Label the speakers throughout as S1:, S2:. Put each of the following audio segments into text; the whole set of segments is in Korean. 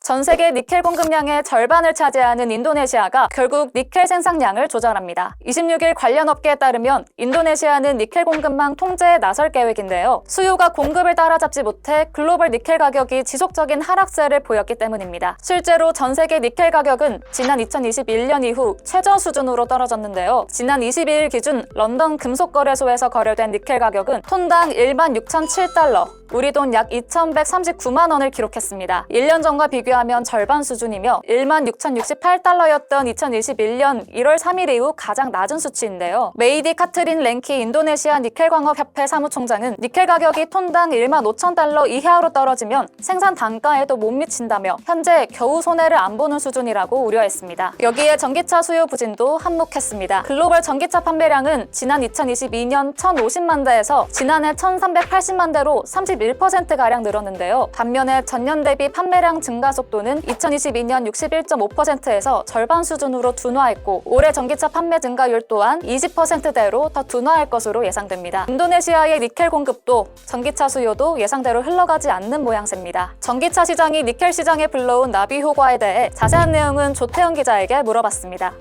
S1: 전 세계 니켈 공급량의 절반을 차지하는 인도네시아가 결국 니켈 생산량을 조절합니다. 26일 관련 업계에 따르면 인도네시아는 니켈 공급망 통제에 나설 계획인데요. 수요가 공급을 따라잡지 못해 글로벌 니켈 가격이 지속적인 하락세를 보였기 때문입니다. 실제로 전 세계 니켈 가격은 지난 2021년 이후 최저 수준으로 떨어졌는데요. 지난 22일 기준 런던 금속거래소에서 거래된 니켈 가격은 톤당 16,007달러, 우리 돈 약 2,139만 원을 기록했습니다. 1년 전과 비교하면 절반 수준이며 16,068달러였던 2021년 1월 3일 이후 가장 낮은 수치인데요. 메이디 카트린 랭키 인도네시아 니켈광업협회 사무총장은 니켈 가격이 톤당 15,000달러 이하로 떨어지면 생산 단가에도 못 미친다며 현재 겨우 손해를 안 보는 수준이라고 우려했습니다. 여기에 전기차 수요 부진도 한몫했습니다. 글로벌 전기차 판매량은 지난 2022년 1,050만 대에서 지난해 1,380만 대로 31%가량 늘었는데요. 반면에 전년 대비 판매량 증가 속도는 2022년 61.5%에서 절반 수준으로 둔화했고 올해 전기차 판매 증가율 또한 20%대로 더 둔화할 것으로 예상됩니다. 인도네시아의 니켈 공급도 전기차 수요도 예상대로 흘러가지 않는 모양새입니다. 전기차 시장이 니켈 시장에 불러온 나비 효과에 대해 자세한 내용은 조태현 기자에게 물어봤습니다.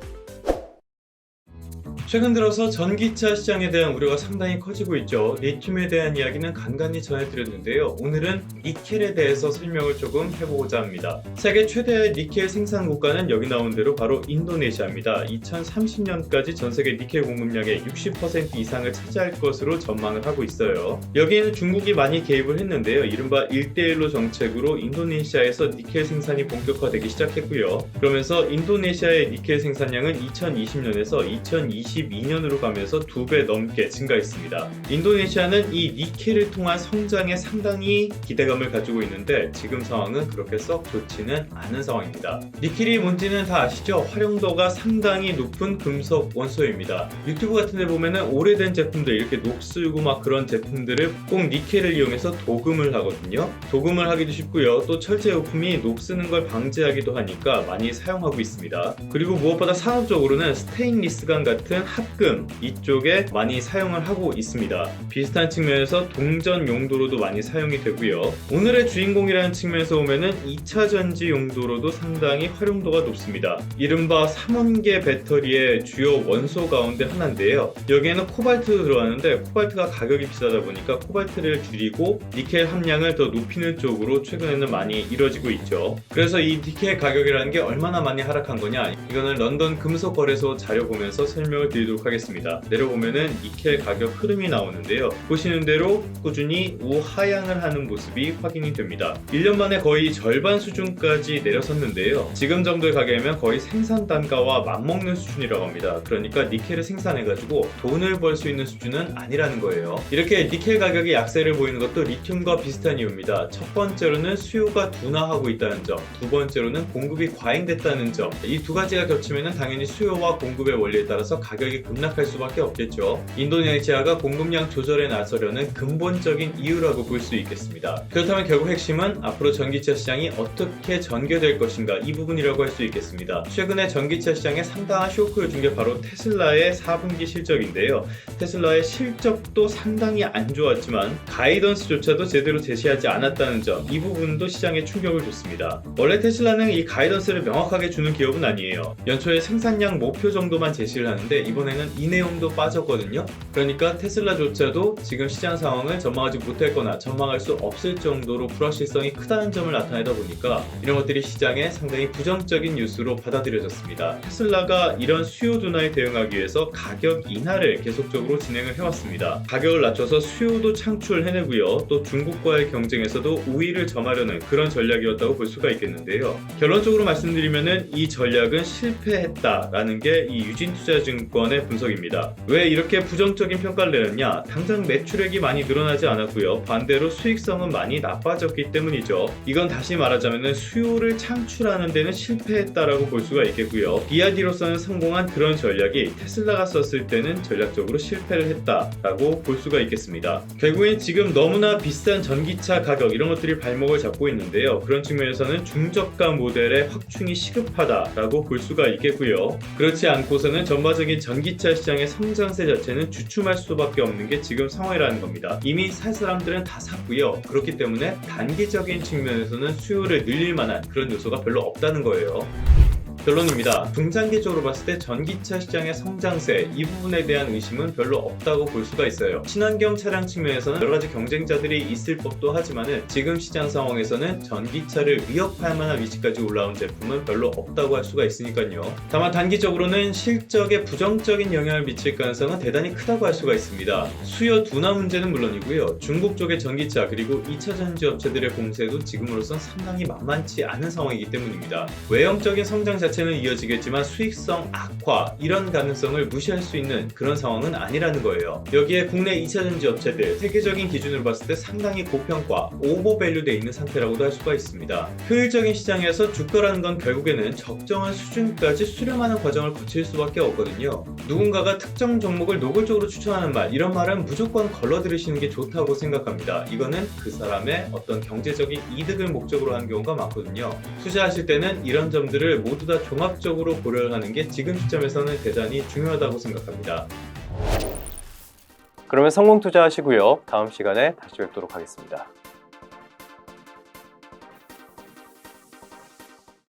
S2: 최근 들어서 전기차 시장에 대한 우려가 상당히 커지고 있죠. 리튬에 대한 이야기는 간간히 전해드렸는데요. 오늘은 니켈에 대해서 설명을 조금 해보고자 합니다. 세계 최대의 니켈 생산 국가는 여기 나온 대로 바로 인도네시아입니다. 2030년까지 전 세계 니켈 공급량의 60% 이상을 차지할 것으로 전망을 하고 있어요. 여기에는 중국이 많이 개입을 했는데요. 이른바 1대1로 정책으로 인도네시아에서 니켈 생산이 본격화되기 시작했고요. 그러면서 인도네시아의 니켈 생산량은 2020년에서 2022년으로 가면서 2배 넘게 증가했습니다. 인도네시아는 이 니켈을 통한 성장에 상당히 기대감을 가지고 있는데 지금 상황은 그렇게 썩 좋지는 않은 상황입니다. 니켈이 뭔지는 다 아시죠? 활용도가 상당히 높은 금속 원소입니다. 유튜브 같은 데 보면은 오래된 제품들 이렇게 녹슬고 막 그런 제품들을 꼭 니켈을 이용해서 도금을 하거든요. 도금을 하기도 쉽고요. 또 철제 용품이 녹쓰는 걸 방지하기도 하니까 많이 사용하고 있습니다. 그리고 무엇보다 산업적으로는 스테인리스관 같은 합금 이쪽에 많이 사용을 하고 있습니다. 비슷한 측면에서 동전 용도로도 많이 사용이 되고요. 오늘의 주인공이라는 측면에서 보면은 2차 전지 용도로도 상당히 활용도가 높습니다. 이른바 삼원계 배터리의 주요 원소 가운데 하나인데요. 여기에는 코발트도 들어가는데 코발트가 가격이 비싸다 보니까 코발트를 줄이고 니켈 함량을 더 높이는 쪽으로 최근에는 많이 이뤄지고 있죠. 그래서 이 니켈 가격이라는 게 얼마나 많이 하락한 거냐, 이거는 런던 금속거래소 자료 보면서 설명을 드리도록 하겠습니다. 내려보면은 니켈 가격 흐름이 나오는데요. 보시는 대로 꾸준히 우하향을 하는 모습이 확인이 됩니다. 1년 만에 거의 절반 수준까지 내려섰는데요. 지금 정도의 가격이면 거의 생산 단가와 맞먹는 수준이라고 합니다. 그러니까 니켈을 생산해가지고 돈을 벌 수 있는 수준은 아니라는 거예요. 이렇게 니켈 가격이 약세를 보이는 것도 리튬과 비슷한 이유입니다. 첫 번째로는 수요가 둔화하고 있다는 점, 두 번째로는 공급이 과잉됐다는 점. 이 두 가지가 겹치면 당연히 수요와 공급의 원리에 따라서 가격이 급락할 수밖에 없겠죠. 인도네시아가 공급량 조절에 나서려는 근본적인 이유라고 볼 수 있겠습니다. 그렇다면 결국 핵심은 앞으로 전기차 시장이 어떻게 전개될 것인가, 이 부분이라고 할 수 있겠습니다. 최근에 전기차 시장에 상당한 쇼크를 준 게 바로 테슬라의 4분기 실적인데요. 테슬라의 실적도 상당히 안 좋았지만 가이던스조차도 제대로 제시하지 않았다는 점, 이 부분도 시장에 충격을 줬습니다. 원래 테슬라는 이 가이던스를 명확하게 주는 기업은 아니에요. 연초에 생산량 목표 정도만 제시를 하는데 이번에는 이 내용도 빠졌거든요. 그러니까 테슬라조차도 지금 시장 상황을 전망하지 못했거나 전망할 수 없을 정도로 불확실성이 크다는 점을 나타내다 보니까 이런 것들이 시장에 상당히 부정적인 뉴스로 받아들여졌습니다. 테슬라가 이런 수요 둔화에 대응하기 위해서 가격 인하를 계속적으로 진행을 해왔습니다. 가격을 낮춰서 수요도 창출해내고요. 또 중국과의 경쟁에서도 우위를 점하려는 그런 전략이었다고 볼 수가 있겠는데요. 결론적으로 말씀드리면은 이 전략은 실패했다라는 게 이 유진투자증권의 분석입니다. 왜 이렇게 부정적인 평가를 내렸냐? 당장 매출액이 많이 늘어나지 않았고요. 반대로 수익성은 많이 나빠졌기 때문이죠. 이건 다시 말하자면 수요를 창출하는 데는 실패했다라고 볼 수가 있겠고요. BYD로서는 성공한 그런 전략이 테슬라가 썼을 때는 전략적으로 실패를 했다라고 볼 수가 있겠습니다. 결국엔 지금 너무나 비싼 전기차 가격 이런 것들이 발목을 잡고 있는데요. 그런 측면에서는 중저가 모델의 확충이 시급하다라고 볼 수가 있겠고요. 그렇지 않고서는 전반적인 전기차 시장의 성장세 자체는 주춤할 수밖에 없는 게 지금 상황이라는 겁니다. 이미 살 사람들은 다 샀고요. 그렇기 때문에 단기적인 측면에서는 수요를 늘릴 만한 그런 요소가 별로 없다는 거예요. 결론입니다. 중장기적으로 봤을 때 전기차 시장의 성장세 이 부분에 대한 의심은 별로 없다고 볼 수가 있어요. 친환경 차량 측면에서는 여러 가지 경쟁자들이 있을 법도 하지만은 지금 시장 상황에서는 전기차를 위협할 만한 위치까지 올라온 제품은 별로 없다고 할 수가 있으니까요. 다만 단기적으로는 실적에 부정적인 영향을 미칠 가능성은 대단히 크다고 할 수가 있습니다. 수요 둔화 문제는 물론이고요. 중국 쪽의 전기차 그리고 2차 전지 업체들의 공세도 지금으로선 상당히 만만치 않은 상황이기 때문입니다. 외형적인 성장 자체는 이어지겠지만 수익성 악화 이런 가능성을 무시할 수 있는 그런 상황은 아니라는 거예요. 여기에 국내 2차 전지 업체들 세계적인 기준으로 봤을 때 상당히 고평가, 오버밸류되어 있는 상태라고도 할 수가 있습니다. 효율적인 시장에서 주가라는 건 결국에는 적정한 수준까지 수렴하는 과정을 거칠 수밖에 없거든요. 누군가가 특정 종목을 노골적으로 추천하는 말, 이런 말은 무조건 걸러 들으시는 게 좋다고 생각합니다. 이거는 그 사람의 어떤 경제적인 이득을 목적으로 하는 경우가 많거든요. 투자하실 때는 이런 점들을 모두 다 종합적으로 고려를 하는 게 지금 시점에서는 대단히 중요하다고 생각합니다.
S3: 그러면 성공 투자하시고요. 다음 시간에 다시 뵙도록 하겠습니다.